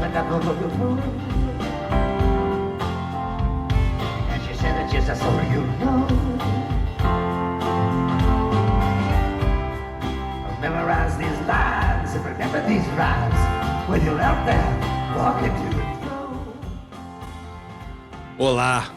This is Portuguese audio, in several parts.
never look at her. And she said that just so you know. Memorize these lines and remember these rhymes when you're out there walking to and fro. Olá!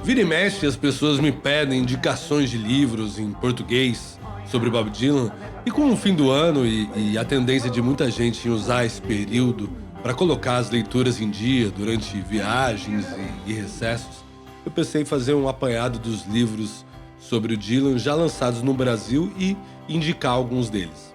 Vira e mexe, as pessoas me pedem indicações de livros em português sobre Bob Dylan, e com o fim do ano e a tendência de muita gente em usar esse período para colocar as leituras em dia durante viagens e recessos, eu pensei em fazer um apanhado dos livros sobre o Dylan já lançados no Brasil e indicar alguns deles.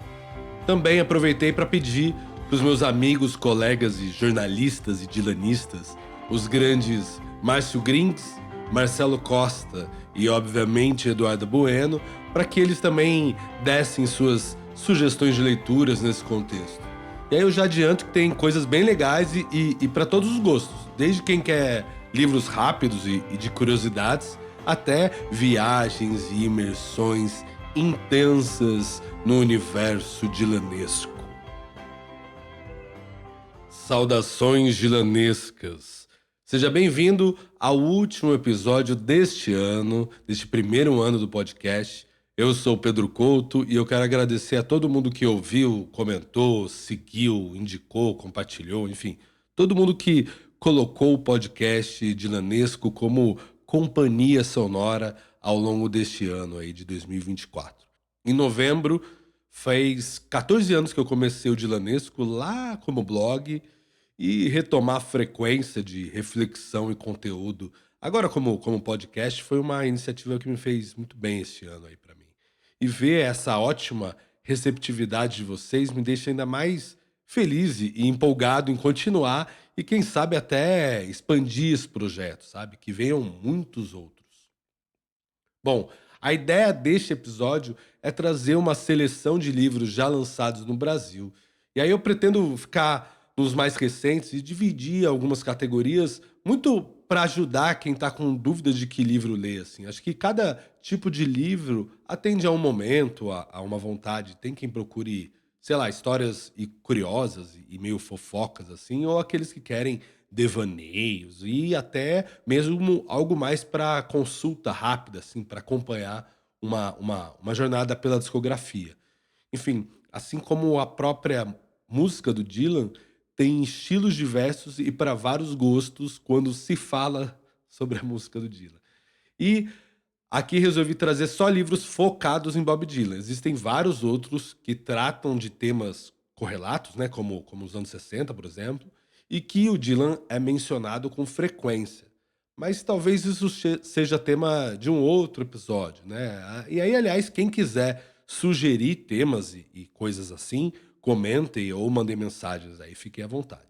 Também aproveitei para pedir para os meus amigos, colegas e jornalistas e dylanistas, os grandes Márcio Grinks, Marcelo Costa e, obviamente, Eduardo Bueno, para que eles também dessem suas sugestões de leituras nesse contexto. E aí eu já adianto que tem coisas bem legais e para todos os gostos, desde quem quer livros rápidos e de curiosidades, até viagens e imersões intensas no universo dylanesco. Saudações dylanescas! Seja bem-vindo ao último episódio deste ano, deste primeiro ano do podcast. Eu sou o Pedro Couto e eu quero agradecer a todo mundo que ouviu, comentou, seguiu, indicou, compartilhou, enfim, todo mundo que colocou o podcast dylanesco como companhia sonora ao longo deste ano aí de 2024. Em novembro, fez 14 anos que eu comecei o dylanesco lá como blog, e retomar a frequência de reflexão e conteúdo agora como podcast foi uma iniciativa que me fez muito bem este ano aí para mim. E ver essa ótima receptividade de vocês me deixa ainda mais feliz e empolgado em continuar e quem sabe até expandir esse projeto, sabe? Que venham muitos outros. Bom, a ideia deste episódio é trazer uma seleção de livros já lançados no Brasil. E aí eu pretendo ficar nos mais recentes e dividir algumas categorias muito para ajudar quem está com dúvidas de que livro ler. Assim. Acho que cada tipo de livro atende a um momento, a uma vontade. Tem quem procure, sei lá, histórias curiosas e meio fofocas, assim, ou aqueles que querem devaneios e até mesmo algo mais para consulta rápida, assim, para acompanhar uma jornada pela discografia. Enfim, assim como a própria música do Dylan, tem estilos diversos e para vários gostos quando se fala sobre a música do Dylan. E aqui resolvi trazer só livros focados em Bob Dylan. Existem vários outros que tratam de temas correlatos, né, como os anos 60, por exemplo, e que o Dylan é mencionado com frequência. Mas talvez isso seja tema de um outro episódio, né? E aí, aliás, quem quiser sugerir temas e coisas assim, comentem ou mandem mensagens aí, fiquem à vontade.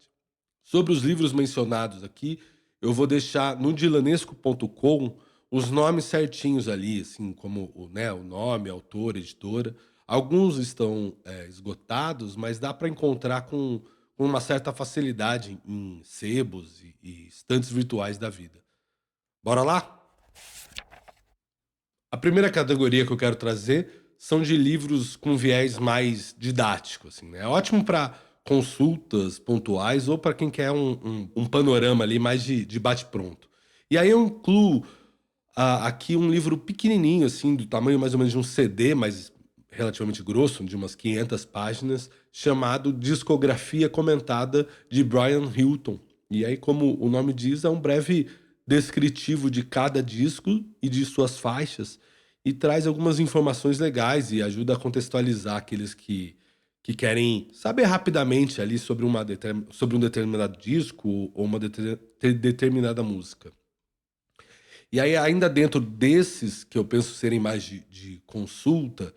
Sobre os livros mencionados aqui, eu vou deixar no dilanesco.com os nomes certinhos ali, assim, como o nome, autor, editora. Alguns estão esgotados, mas dá para encontrar com uma certa facilidade em sebos e estantes virtuais da vida. Bora lá? A primeira categoria que eu quero trazer são de livros com viés mais didático, assim, né? É ótimo para consultas pontuais ou para quem quer um panorama ali mais de bate-pronto. E aí eu incluo aqui um livro pequenininho, assim, do tamanho mais ou menos de um CD, mas relativamente grosso, de umas 500 páginas, chamado Discografia Comentada de Brian Hilton. E aí, como o nome diz, é um breve descritivo de cada disco e de suas faixas, e traz algumas informações legais e ajuda a contextualizar aqueles que querem saber rapidamente ali sobre sobre um determinado disco ou uma determinada música. E aí, ainda dentro desses, que eu penso serem mais de consulta,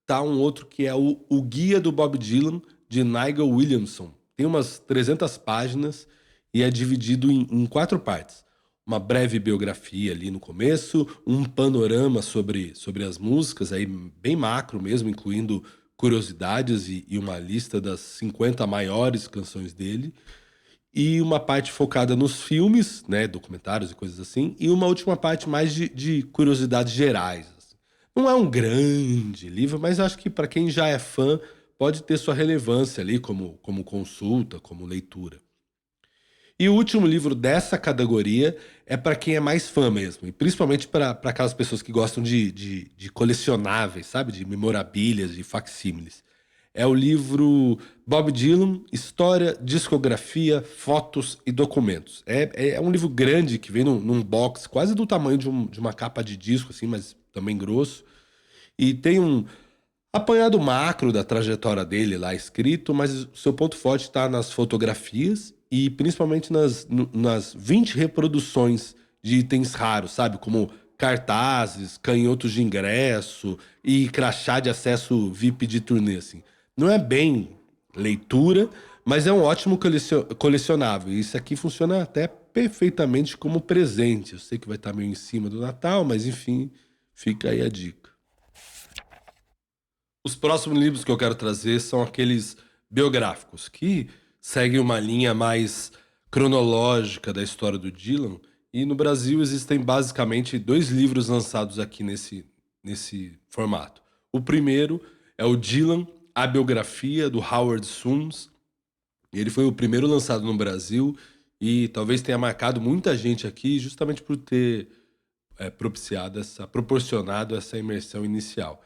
tá um outro que é o Guia do Bob Dylan, de Nigel Williamson. Tem umas 300 páginas e é dividido em 4 partes. Uma breve biografia ali no começo, um panorama sobre as músicas, aí bem macro mesmo, incluindo curiosidades e uma lista das 50 maiores canções dele, e uma parte focada nos filmes, né, documentários e coisas assim, e uma última parte mais de curiosidades gerais. Assim. Não é um grande livro, mas acho que para quem já é fã pode ter sua relevância ali como consulta, como leitura. E o último livro dessa categoria é para quem é mais fã mesmo, e principalmente para aquelas pessoas que gostam de colecionáveis, sabe? De memorabilias, de facsímiles. É o livro Bob Dylan, História, Discografia, Fotos e Documentos. É um livro grande que vem num box quase do tamanho de uma capa de disco, assim, mas também grosso. E tem um apanhado macro da trajetória dele lá escrito, mas o seu ponto forte está nas fotografias e principalmente nas 20 reproduções de itens raros, sabe? Como cartazes, canhotos de ingresso e crachá de acesso VIP de turnê, assim. Não é bem leitura, mas é um ótimo colecionável. Isso aqui funciona até perfeitamente como presente. Eu sei que vai estar meio em cima do Natal, mas enfim, fica aí a dica. Os próximos livros que eu quero trazer são aqueles biográficos, que seguem uma linha mais cronológica da história do Dylan. E no Brasil existem basicamente dois livros lançados aqui nesse formato. O primeiro é o Dylan, a biografia do Howard Summers. Ele foi o primeiro lançado no Brasil e talvez tenha marcado muita gente aqui justamente por ter proporcionado essa imersão inicial.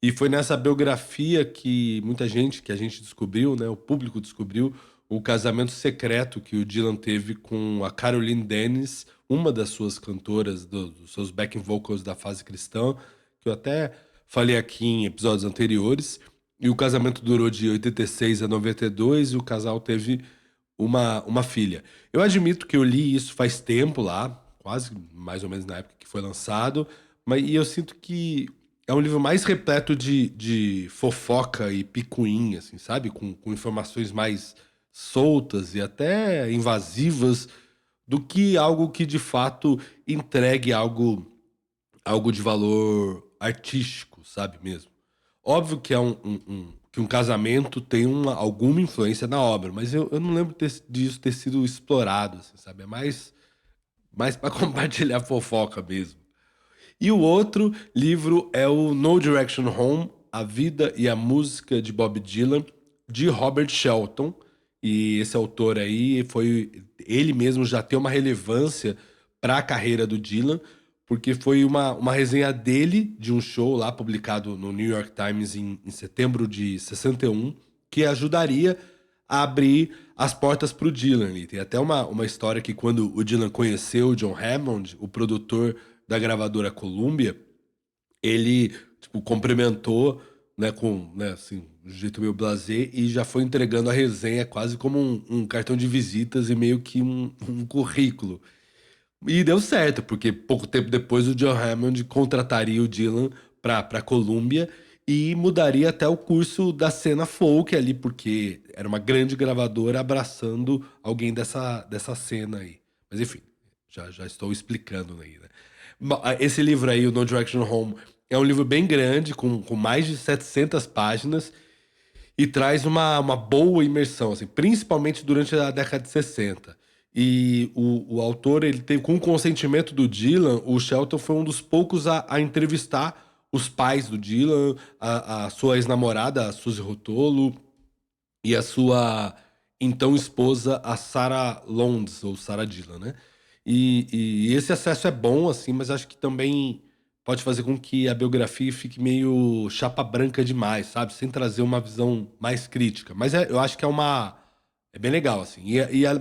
E foi nessa biografia que muita gente, que a gente descobriu, né, o público descobriu, o casamento secreto que o Dylan teve com a Caroline Dennis, uma das suas cantoras, dos seus backing vocals da fase cristã, que eu até falei aqui em episódios anteriores. E o casamento durou de 86 a 92 e o casal teve uma filha. Eu admito que eu li isso faz tempo lá, quase mais ou menos na época que foi lançado, e eu sinto que é um livro mais repleto de fofoca e picuinha, assim, sabe? Com informações mais soltas e até invasivas do que algo que de fato entregue algo de valor artístico, sabe mesmo? Óbvio que que um casamento tem alguma influência na obra, mas eu não lembro disso ter sido explorado, assim, sabe? É mais para compartilhar fofoca mesmo. E o outro livro é o No Direction Home, A Vida e a Música de Bob Dylan, de Robert Shelton. E esse autor aí ele mesmo já tem uma relevância para a carreira do Dylan, porque foi uma resenha dele de um show lá publicado no New York Times em setembro de 61, que ajudaria a abrir as portas para o Dylan. E tem até uma história que quando o Dylan conheceu o John Hammond, o produtor da gravadora Columbia, ele tipo, cumprimentou, né, com, né, assim, de um jeito meio blasé e já foi entregando a resenha quase como um cartão de visitas e meio que um currículo. E deu certo, porque pouco tempo depois o John Hammond contrataria o Dylan para Columbia e mudaria até o curso da cena folk ali, porque era uma grande gravadora abraçando alguém dessa cena aí. Mas enfim, já estou explicando aí, né? Esse livro aí, o No Direction Home, é um livro bem grande, com mais de 700 páginas, e traz uma boa imersão, assim, principalmente durante a década de 60. E o autor, ele teve, com o consentimento do Dylan, o Shelton foi um dos poucos a entrevistar os pais do Dylan, a sua ex-namorada, a Suzy Rotolo, e a sua então esposa, a Sarah Londs, ou Sarah Dylan, né? E esse acesso é bom, assim, mas acho que também pode fazer com que a biografia fique meio chapa branca demais, sabe? Sem trazer uma visão mais crítica. Mas eu acho que é bem legal, assim.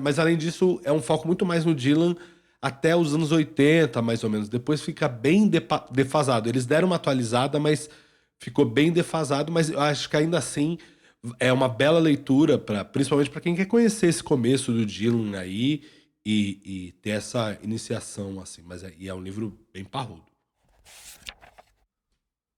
Mas além disso, é um foco muito mais no Dylan até os anos 80, mais ou menos. Depois fica bem defasado. Eles deram uma atualizada, mas ficou bem defasado. Mas eu acho que ainda assim é uma bela leitura, principalmente para quem quer conhecer esse começo do Dylan aí e ter essa iniciação, assim. E é um livro bem parrudo.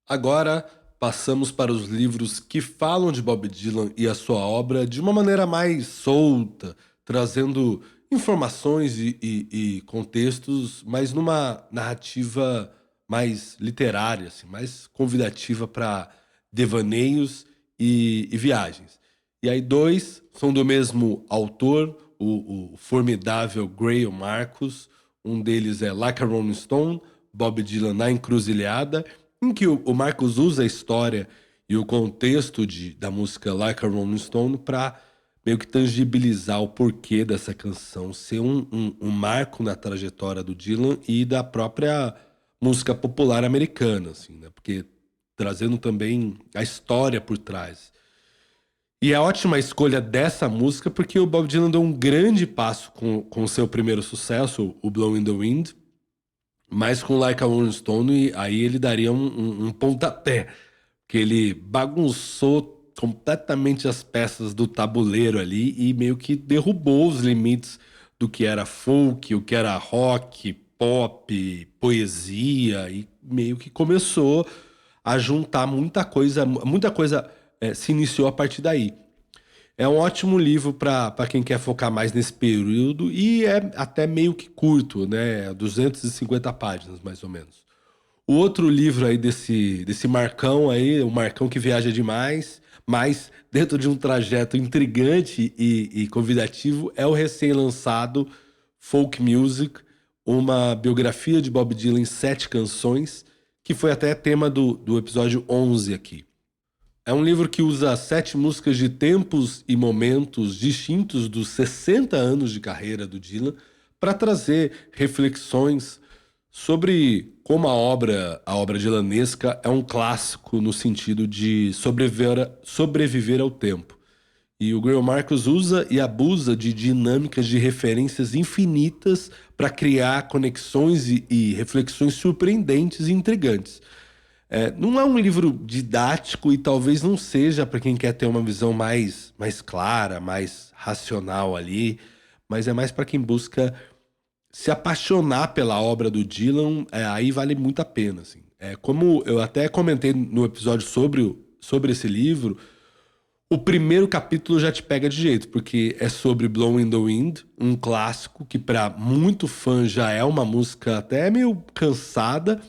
Agora passamos para os livros que falam de Bob Dylan e a sua obra de uma maneira mais solta, trazendo informações e contextos, mas numa narrativa mais literária, assim, mais convidativa para devaneios e viagens. E aí dois são do mesmo autor, o formidável Greil Marcus. Um deles é Like a Rolling Stone, Bob Dylan na Encruzilhada, em que o Marcus usa a história e o contexto da música Like a Rolling Stone para meio que tangibilizar o porquê dessa canção ser um marco na trajetória do Dylan e da própria música popular americana, assim, né? Porque trazendo também a história por trás. E é ótima a escolha dessa música porque o Bob Dylan deu um grande passo com o seu primeiro sucesso, o Blowing the Wind, mas com Like a Rolling Stone, aí ele daria um pontapé, que ele bagunçou completamente as peças do tabuleiro ali e meio que derrubou os limites do que era folk, o que era rock, pop, poesia, e meio que começou a juntar muita coisa se iniciou a partir daí. É um ótimo livro para quem quer focar mais nesse período e é até meio que curto, né? 250 páginas, mais ou menos. O outro livro aí desse Marcão aí, o Marcão que viaja demais, mas dentro de um trajeto intrigante e convidativo, é o recém-lançado Folk Music, uma biografia de Bob Dylan em 7 canções, que foi até tema do episódio 11 aqui. É um livro que usa 7 músicas de tempos e momentos distintos dos 60 anos de carreira do Dylan para trazer reflexões sobre como a obra dylanesca é um clássico no sentido de sobreviver ao tempo. E o Greil Marcus usa e abusa de dinâmicas de referências infinitas para criar conexões e reflexões surpreendentes e intrigantes. Não é um livro didático e talvez não seja para quem quer ter uma visão mais clara, mais racional ali, mas é mais para quem busca se apaixonar pela obra do Dylan, aí vale muito a pena, assim. Como eu até comentei no episódio sobre esse livro, o primeiro capítulo já te pega de jeito, porque é sobre Blowing the Wind, um clássico que para muito fã já é uma música até meio cansada,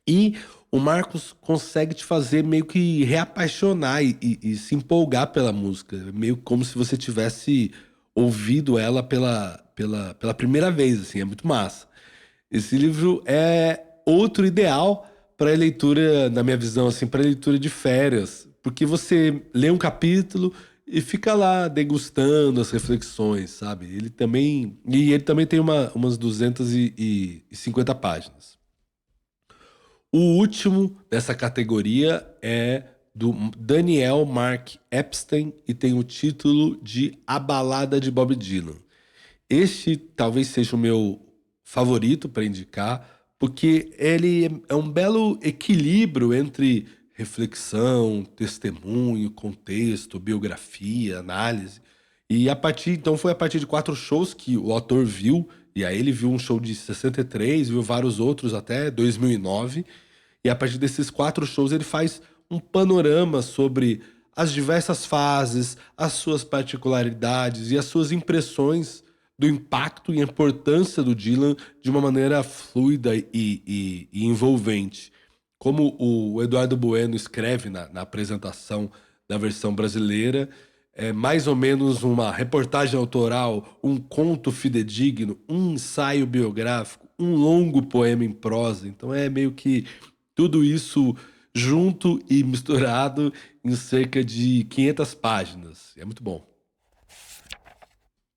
e o Marcos consegue te fazer meio que reapaixonar e se empolgar pela música, meio como se você tivesse ouvido ela pela primeira vez, assim, é muito massa. Esse livro é outro ideal para leitura, na minha visão, assim, para leitura de férias, porque você lê um capítulo e fica lá degustando as reflexões, sabe? Ele também tem umas 250 páginas. O último dessa categoria é do Daniel Mark Epstein e tem o título de A Balada de Bob Dylan. Este talvez seja o meu favorito para indicar, porque ele é um belo equilíbrio entre reflexão, testemunho, contexto, biografia, análise. Então foi a partir de 4 shows que o autor viu, e aí ele viu um show de 63, viu vários outros até 2009, e a partir desses 4 shows ele faz um panorama sobre as diversas fases, as suas particularidades e as suas impressões do impacto e importância do Dylan de uma maneira fluida e envolvente. Como o Eduardo Bueno escreve na apresentação da versão brasileira, é mais ou menos uma reportagem autoral, um conto fidedigno, um ensaio biográfico, um longo poema em prosa. Então é meio que tudo isso junto e misturado em cerca de 500 páginas. É muito bom.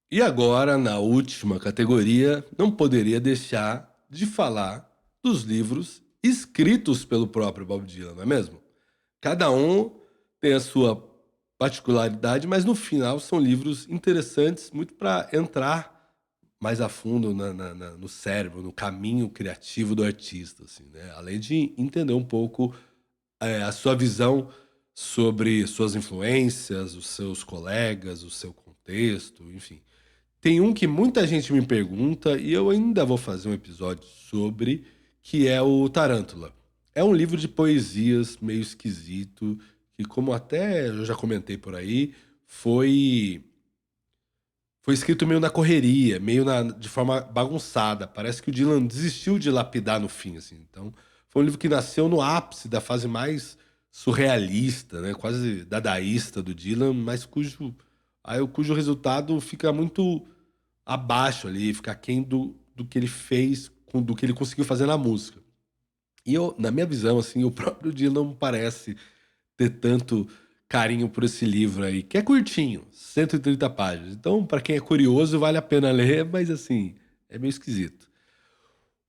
E agora, na última categoria, não poderia deixar de falar dos livros escritos pelo próprio Bob Dylan, não é mesmo? Cada um tem a sua particularidade, mas no final são livros interessantes, muito para entrar mais a fundo no cérebro, no caminho criativo do artista, assim, né? Além de entender um pouco a sua visão sobre suas influências, os seus colegas, o seu contexto, enfim. Tem um que muita gente me pergunta e eu ainda vou fazer um episódio sobre, que é o Tarântula. É um livro de poesias meio esquisito, que como até eu já comentei por aí, foi escrito meio na correria, de forma bagunçada. Parece que o Dylan desistiu de lapidar no fim, assim. Então, foi um livro que nasceu no ápice da fase mais surrealista, né? Quase dadaísta do Dylan, mas cujo resultado fica muito abaixo ali, fica aquém do que ele fez, do que ele conseguiu fazer na música. E na minha visão, assim, o próprio Dylan parece ter tanto carinho por esse livro aí, que é curtinho, 130 páginas. Então, para quem é curioso, vale a pena ler, mas assim, é meio esquisito.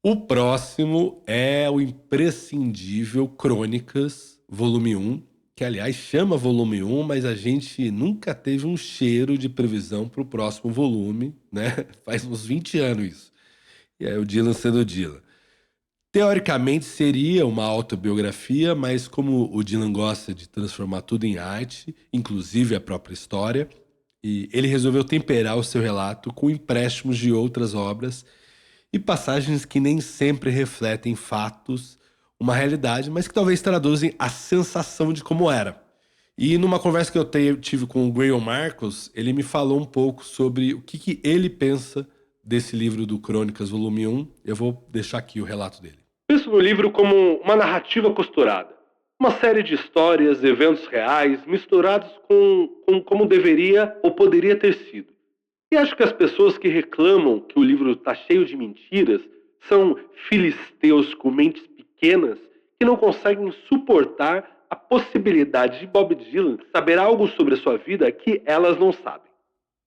O próximo é o imprescindível Crônicas, volume 1, que aliás chama volume 1, mas a gente nunca teve um cheiro de previsão para o próximo volume, né? Faz uns 20 anos isso. E aí o Dylan sendo o Dylan. Teoricamente seria uma autobiografia, mas como o Dylan gosta de transformar tudo em arte, inclusive a própria história, e ele resolveu temperar o seu relato com empréstimos de outras obras e passagens que nem sempre refletem fatos, uma realidade, mas que talvez traduzem a sensação de como era. E numa conversa que eu tive com o Graham Marcus, ele me falou um pouco sobre o que ele pensa desse livro do Crônicas, volume 1. Eu vou deixar aqui o relato dele. Penso no livro como uma narrativa costurada. Uma série de histórias, eventos reais, misturados com como deveria ou poderia ter sido. E acho que as pessoas que reclamam que o livro está cheio de mentiras são filisteus com mentes pequenas que não conseguem suportar a possibilidade de Bob Dylan saber algo sobre a sua vida que elas não sabem.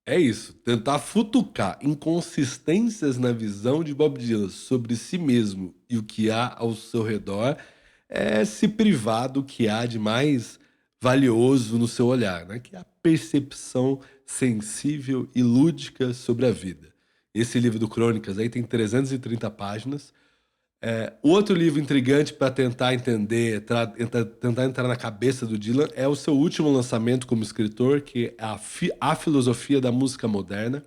É isso, tentar futucar inconsistências na visão de Bob Dylan sobre si mesmo e o que há ao seu redor é se privar do que há de mais valioso no seu olhar, né? Que é a percepção sensível e lúdica sobre a vida. Esse livro do Crônicas aí tem 330 páginas. O outro livro intrigante para tentar entender, tentar entrar na cabeça do Dylan é o seu último lançamento como escritor, que é a Filosofia da Música Moderna.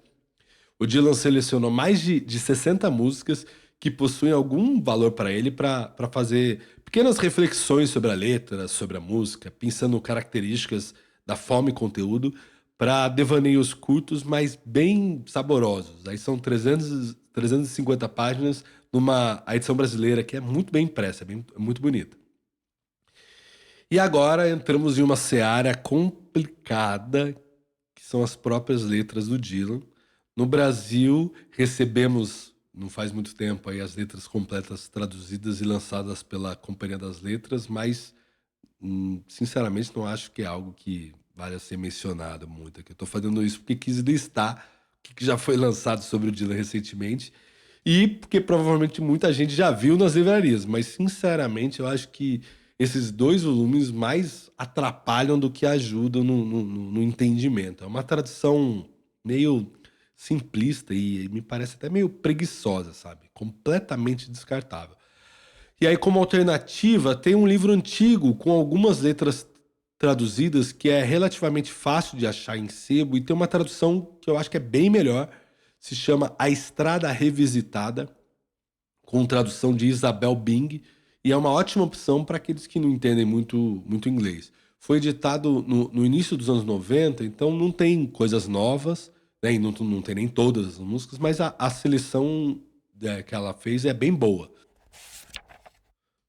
O Dylan selecionou mais de 60 músicas que possuem algum valor para ele para fazer pequenas reflexões sobre a letra, sobre a música, pensando características da forma e conteúdo, para devaneios curtos, mas bem saborosos. Aí são 350 páginas a edição brasileira, que é muito bem impressa, é muito bonita. E agora entramos em uma seara complicada, que são as próprias letras do Dylan. No Brasil, recebemos, não faz muito tempo, aí, as letras completas traduzidas e lançadas pela Companhia das Letras, mas, sinceramente, não acho que é algo que vale a ser mencionado muito aqui. Eu estou fazendo isso porque quis listar o que já foi lançado sobre o Dylan recentemente, e porque provavelmente muita gente já viu nas livrarias, mas sinceramente eu acho que esses 2 volumes mais atrapalham do que ajudam no entendimento. É uma tradução meio simplista e me parece até meio preguiçosa, sabe? Completamente descartável. E aí, como alternativa, tem um livro antigo com algumas letras traduzidas que é relativamente fácil de achar em sebo e tem uma tradução que eu acho que é bem melhor. Se chama A Estrada Revisitada, com tradução de Isabel Bing, e é uma ótima opção para aqueles que não entendem muito inglês. Foi editado no início dos anos 90, então não tem coisas novas, né, e não tem nem todas as músicas, mas a seleção que ela fez é bem boa.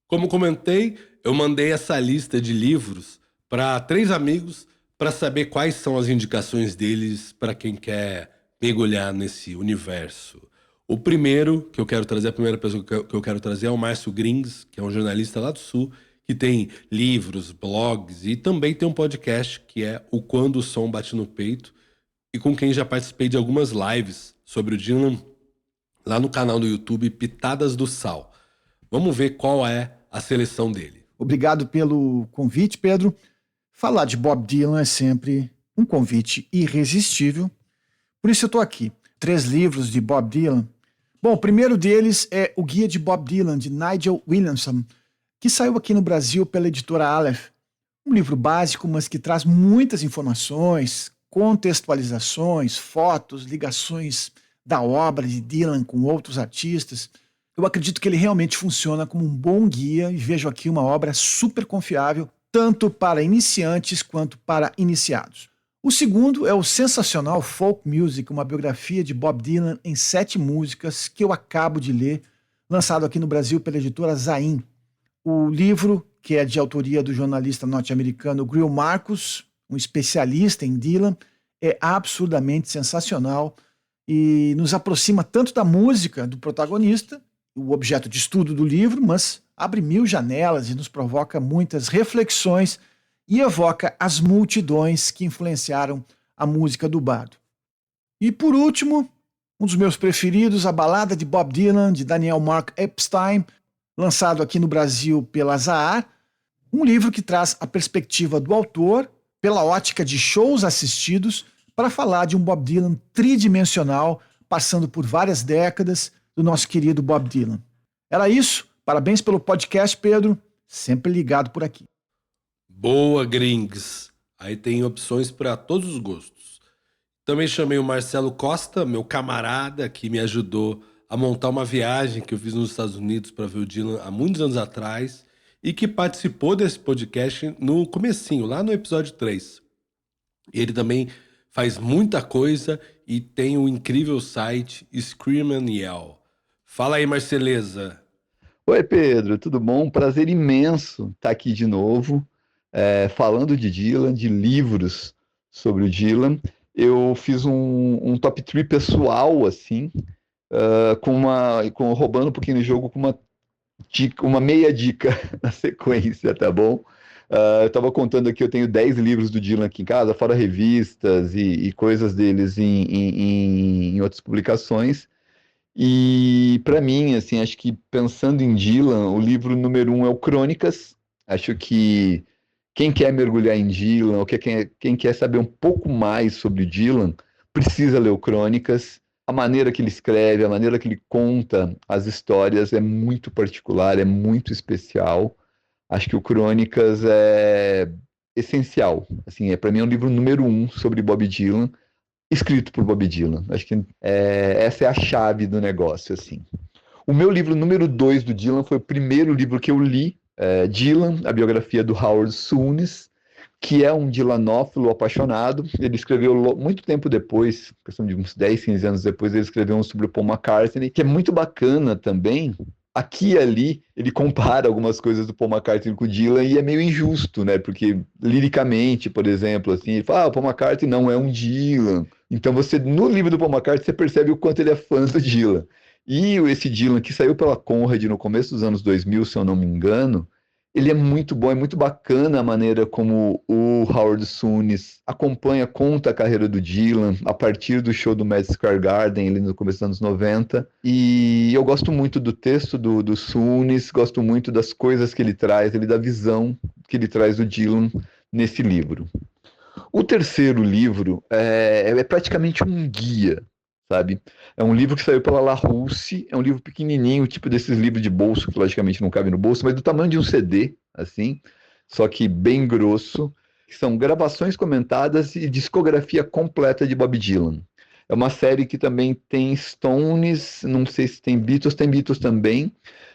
Como comentei, eu mandei essa lista de livros para 3 amigos para saber quais são as indicações deles para quem quer mergulhar nesse universo. O primeiro que eu quero trazer, a primeira pessoa que eu quero trazer é o Márcio Grings, que é um jornalista lá do Sul, que tem livros, blogs e também tem um podcast que é o Quando o Som Bate no Peito, e com quem já participei de algumas lives sobre o Dylan lá no canal do YouTube Pitadas do Sal. Vamos ver qual é a seleção dele. Obrigado pelo convite, Pedro. Falar de Bob Dylan é sempre um convite irresistível. Por isso eu estou aqui. 3 livros de Bob Dylan. Bom, o primeiro deles é O Guia de Bob Dylan, de Nigel Williamson, que saiu aqui no Brasil pela editora Aleph. Um livro básico, mas que traz muitas informações, contextualizações, fotos, ligações da obra de Dylan com outros artistas. Eu acredito que ele realmente funciona como um bom guia e vejo aqui uma obra super confiável, tanto para iniciantes quanto para iniciados. O segundo é o sensacional Folk Music, uma biografia de Bob Dylan em 7 músicas que eu acabo de ler, lançado aqui no Brasil pela editora Zain. O livro, que é de autoria do jornalista norte-americano Graham Marcus, um especialista em Dylan, é absurdamente sensacional e nos aproxima tanto da música do protagonista, o objeto de estudo do livro, mas abre 1000 janelas e nos provoca muitas reflexões e evoca as multidões que influenciaram a música do bardo. E por último, um dos meus preferidos, A Balada de Bob Dylan, de Daniel Mark Epstein, lançado aqui no Brasil pela Zahar, um livro que traz a perspectiva do autor pela ótica de shows assistidos para falar de um Bob Dylan tridimensional, passando por várias décadas do nosso querido Bob Dylan. Era isso. Parabéns pelo podcast, Pedro. Sempre ligado por aqui. Boa, gringos. Aí tem opções para todos os gostos. Também chamei o Marcelo Costa, meu camarada, que me ajudou a montar uma viagem que eu fiz nos Estados Unidos para ver o Dylan há muitos anos atrás e que participou desse podcast no comecinho, lá no episódio 3. Ele também faz muita coisa e tem o incrível site Scream and Yell. Fala aí, Marceleza. Oi, Pedro, tudo bom? Prazer imenso estar aqui de novo, falando de Dylan, de livros sobre o Dylan. Eu fiz um top 3 pessoal, assim, roubando um pouquinho do jogo com uma meia dica na sequência, tá bom? Eu estava contando aqui, eu tenho 10 livros do Dylan aqui em casa, fora revistas e coisas deles em outras publicações. E para mim, assim, acho que pensando em Dylan, o livro número 1 é o Crônicas. Acho que quem quer mergulhar em Dylan, ou quem quer saber um pouco mais sobre o Dylan, precisa ler o Crônicas. A maneira que ele escreve, a maneira que ele conta as histórias é muito particular, é muito especial. Acho que o Crônicas é essencial. Assim, para mim é o livro número 1 sobre Bob Dylan, escrito por Bob Dylan. Acho que essa é a chave do negócio, assim. O meu livro número 2 do Dylan foi o primeiro livro que eu li, Dylan, a biografia do Howard Sunes, que é um dylanófilo apaixonado. Ele escreveu muito tempo depois, questão de uns 10, 15 anos depois, ele escreveu um sobre o Paul McCartney, que é muito bacana também. Aqui e ali, ele compara algumas coisas do Paul McCartney com o Dylan e é meio injusto, né? Porque, liricamente, por exemplo, assim, ele fala, o Paul McCartney não é um Dylan. Então, no livro do Paul McCartney, você percebe o quanto ele é fã do Dylan. E esse Dylan, que saiu pela Conrad no começo dos anos 2000, se eu não me engano, ele é muito bom, é muito bacana a maneira como o Howard Sunes conta a carreira do Dylan a partir do show do Madison Square Garden, ali no começo dos anos 90. E eu gosto muito do texto do Sunes, gosto muito das coisas que ele traz, da visão que ele traz do Dylan nesse livro. O terceiro livro é praticamente um guia, sabe? É um livro que saiu pela Larousse, é um livro pequenininho, tipo desses livros de bolso, que logicamente não cabe no bolso, mas do tamanho de um CD, assim, só que bem grosso, que são gravações comentadas e discografia completa de Bob Dylan. É uma série que também tem Stones, não sei se tem Beatles também,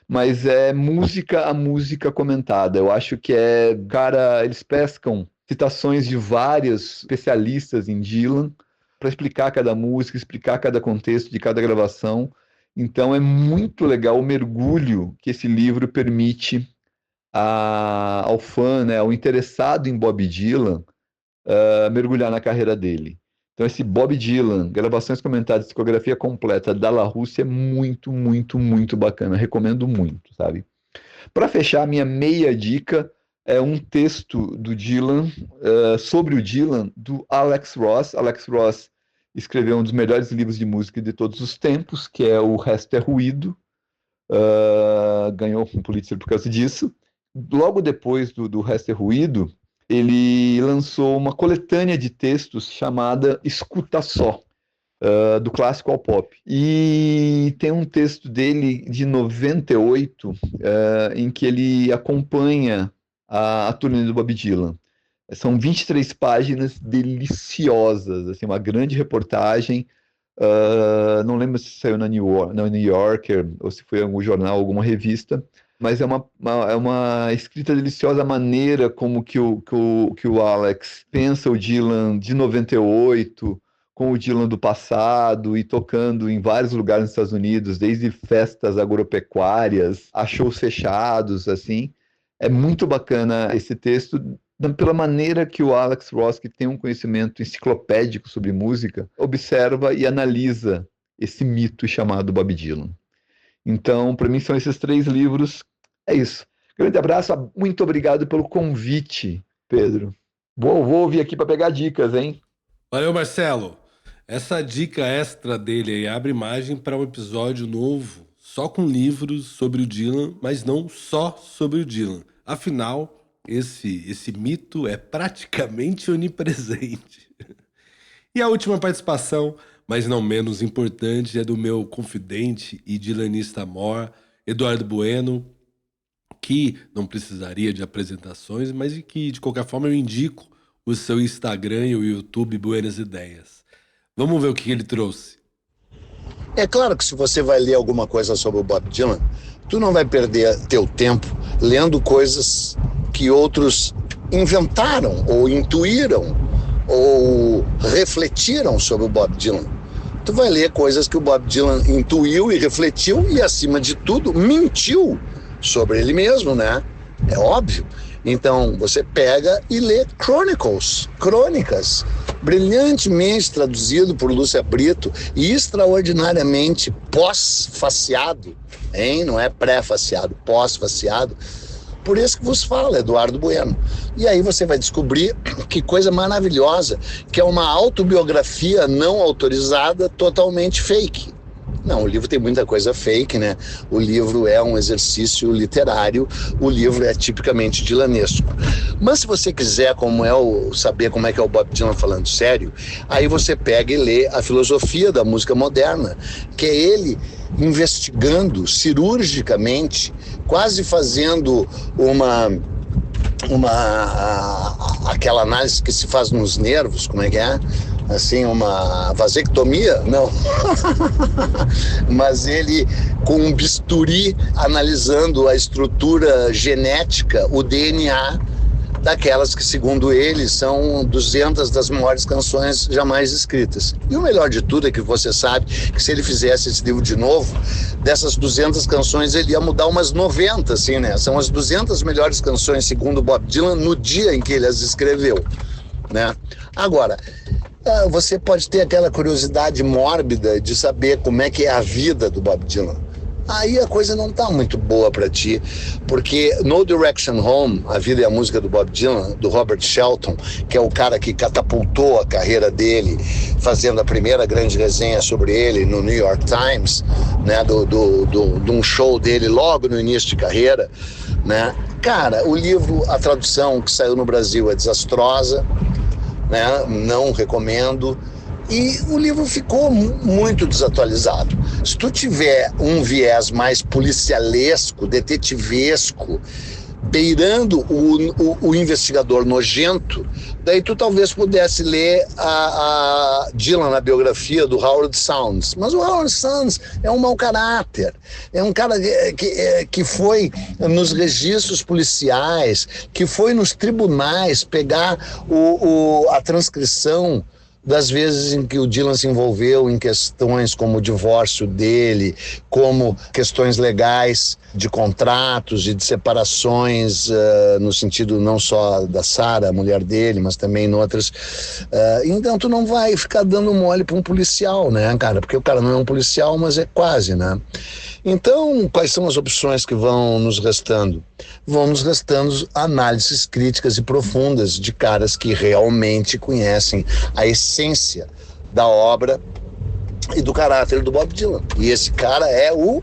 mas é a música comentada. Eu acho que eles pescam citações de vários especialistas em Dylan, para explicar cada música, explicar cada contexto de cada gravação. Então é muito legal o mergulho que esse livro permite ao fã, né, ao interessado em Bob Dylan, mergulhar na carreira dele. Então esse Bob Dylan, gravações comentadas, discografia completa da Larousse é muito, muito, muito bacana. Recomendo muito, sabe? Para fechar, a minha meia dica é um texto do Dylan, sobre o Dylan, do Alex Ross. Alex Ross escreveu um dos melhores livros de música de todos os tempos, que é O Resto é Ruído. Ganhou um Pulitzer por causa disso. Logo depois do Resto é Ruído, ele lançou uma coletânea de textos chamada Escuta Só, do clássico ao pop. E tem um texto dele de 98, em que ele acompanha a turnê do Bob Dylan. São 23 páginas deliciosas, assim, uma grande reportagem. Não lembro se saiu no New Yorker ou se foi em algum jornal, alguma revista, mas é uma escrita deliciosa, a maneira como que o Alex pensa o Dylan de 98, com o Dylan do passado e tocando em vários lugares nos Estados Unidos, desde festas agropecuárias a shows fechados, assim. É muito bacana esse texto, pela maneira que o Alex Ross, que tem um conhecimento enciclopédico sobre música, observa e analisa esse mito chamado Bob Dylan. Então, para mim, são esses 3 livros. É isso. Grande abraço, muito obrigado pelo convite Pedro. Vou ouvir aqui para pegar dicas, hein? Valeu, Marcelo. Essa dica extra dele aí abre margem para um episódio novo, só com livros sobre o Dylan, mas não só sobre o Dylan. Afinal, esse mito é praticamente onipresente. E a última participação, mas não menos importante, é do meu confidente e dylanista mor, Eduardo Bueno, que não precisaria de apresentações, mas que, de qualquer forma, eu indico o seu Instagram e o YouTube Buenas Ideias. Vamos ver o que ele trouxe. É claro que se você vai ler alguma coisa sobre o Bob Dylan, tu não vai perder teu tempo lendo coisas que outros inventaram ou intuíram ou refletiram sobre o Bob Dylan. Tu vai ler coisas que o Bob Dylan intuiu e refletiu e, acima de tudo, mentiu sobre ele mesmo, né? É óbvio. Então, você pega e lê Chronicles, Crônicas, brilhantemente traduzido por Lúcia Brito e extraordinariamente pós-faciado, hein? Não é pré-faciado, pós-faciado. Por isso que vos fala, Eduardo Bueno. E aí você vai descobrir que coisa maravilhosa, que é uma autobiografia não autorizada, totalmente fake. Não, o livro tem muita coisa fake, né? O livro é um exercício literário, o livro é tipicamente dylanesco. Mas se você quiser saber como é que é o Bob Dylan falando sério, aí você pega e lê A Filosofia da Música Moderna, que é ele investigando cirurgicamente, quase fazendo aquela análise que se faz nos nervos, como é que é? Assim, uma vasectomia? Não. Mas ele, com um bisturi, analisando a estrutura genética, o DNA daquelas que, segundo ele, são 200 das maiores canções jamais escritas. E o melhor de tudo é que você sabe que se ele fizesse esse livro de novo, dessas 200 canções ele ia mudar umas 90, assim, né? São as 200 melhores canções, segundo Bob Dylan, no dia em que ele as escreveu, né? Agora, você pode ter aquela curiosidade mórbida de saber como é que é a vida do Bob Dylan. Aí a coisa não tá muito boa para ti, porque No Direction Home, A Vida e a Música do Bob Dylan, do Robert Shelton, que é o cara que catapultou a carreira dele, fazendo a primeira grande resenha sobre ele no New York Times, né, de um show dele logo no início de carreira, né? Cara, o livro, a tradução que saiu no Brasil é desastrosa, né? Não recomendo. E o livro ficou muito desatualizado. Se tu tiver um viés mais policialesco, detetivesco, beirando o investigador nojento, daí tu talvez pudesse ler a Dylan, na biografia do Howard Saunders. Mas o Howard Saunders é um mau caráter, é um cara que foi nos registros policiais, que foi nos tribunais pegar a transcrição das vezes em que o Dylan se envolveu em questões como o divórcio dele, como questões legais de contratos e de separações, no sentido não só da Sarah, a mulher dele, mas também em outras. Então tu não vai ficar dando mole para um policial, né, cara? Porque o cara não é um policial, mas é quase, né? Então, quais são as opções que vão nos restando? Vão nos restando análises críticas e profundas de caras que realmente conhecem a essência da obra e do caráter do Bob Dylan. E esse cara é o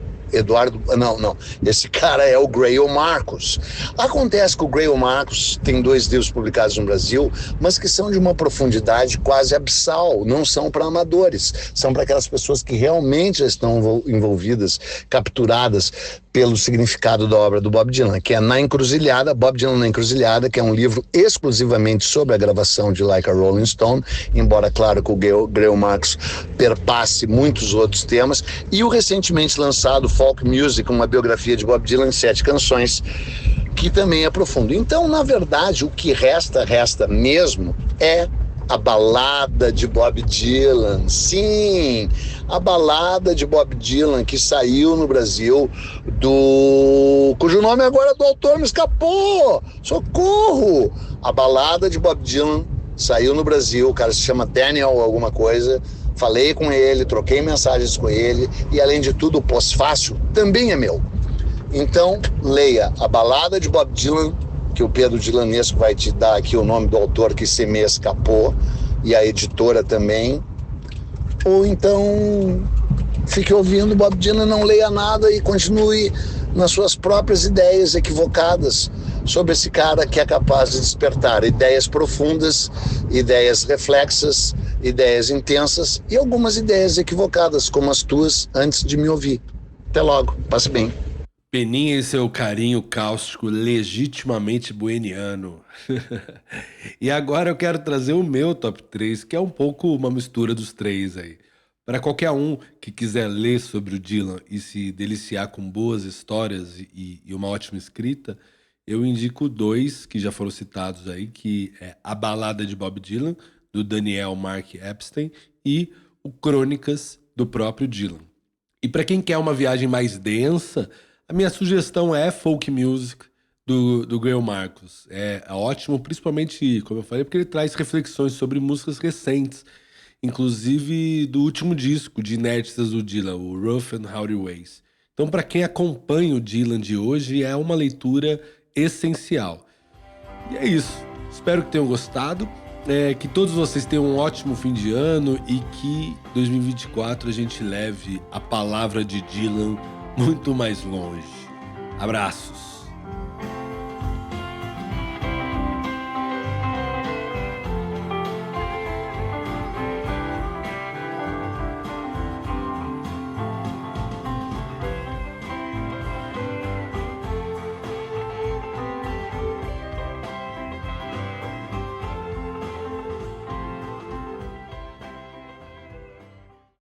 esse cara é o Greil Marcus. Acontece que o Greil Marcus tem 2 livros publicados no Brasil, mas que são de uma profundidade quase abissal, não são para amadores, são para aquelas pessoas que realmente já estão envolvidas, capturadas pelo significado da obra do Bob Dylan, que é Na Encruzilhada, Bob Dylan na Encruzilhada, que é um livro exclusivamente sobre a gravação de Like a Rolling Stone, embora, claro, que o Greil Marcus perpasse muitos outros temas, e o recentemente lançado Folk Music, uma biografia de Bob Dylan em 7 canções, que também é profundo. Então, na verdade, o que resta mesmo é a balada de Bob Dylan. Sim, a balada de Bob Dylan que saiu no Brasil, cujo nome agora do autor me escapou. Socorro! A balada de Bob Dylan saiu no Brasil, o cara se chama Daniel alguma coisa. Falei com ele, troquei mensagens com ele e, além de tudo, o pós-fácil também é meu. Então, leia A Balada de Bob Dylan, que o Pedro Dilanesco vai te dar aqui o nome do autor que se me escapou, e a editora também. Ou então fique ouvindo Bob Dylan, não leia nada e continue nas suas próprias ideias equivocadas sobre esse cara que é capaz de despertar ideias profundas, ideias reflexas, ideias intensas e algumas ideias equivocadas, como as tuas, antes de me ouvir. Até logo, passe bem. Peninha e seu carinho cáustico legitimamente bueniano. E agora eu quero trazer o meu top 3, que é um pouco uma mistura dos três aí. Para qualquer um que quiser ler sobre o Dylan e se deliciar com boas histórias e uma ótima escrita, eu indico 2 que já foram citados aí, que é A Balada de Bob Dylan, do Daniel Mark Epstein, e o Crônicas, do próprio Dylan. E para quem quer uma viagem mais densa, a minha sugestão é Folk Music, do Greil Marcus. É ótimo, principalmente, como eu falei, porque ele traz reflexões sobre músicas recentes, inclusive do último disco de inéditas do Dylan, o Rough and Rowdy Ways. Então, para quem acompanha o Dylan de hoje, é uma leitura essencial. E é isso. Espero que tenham gostado, que todos vocês tenham um ótimo fim de ano e que 2024 a gente leve a palavra de Dylan muito mais longe. Abraços!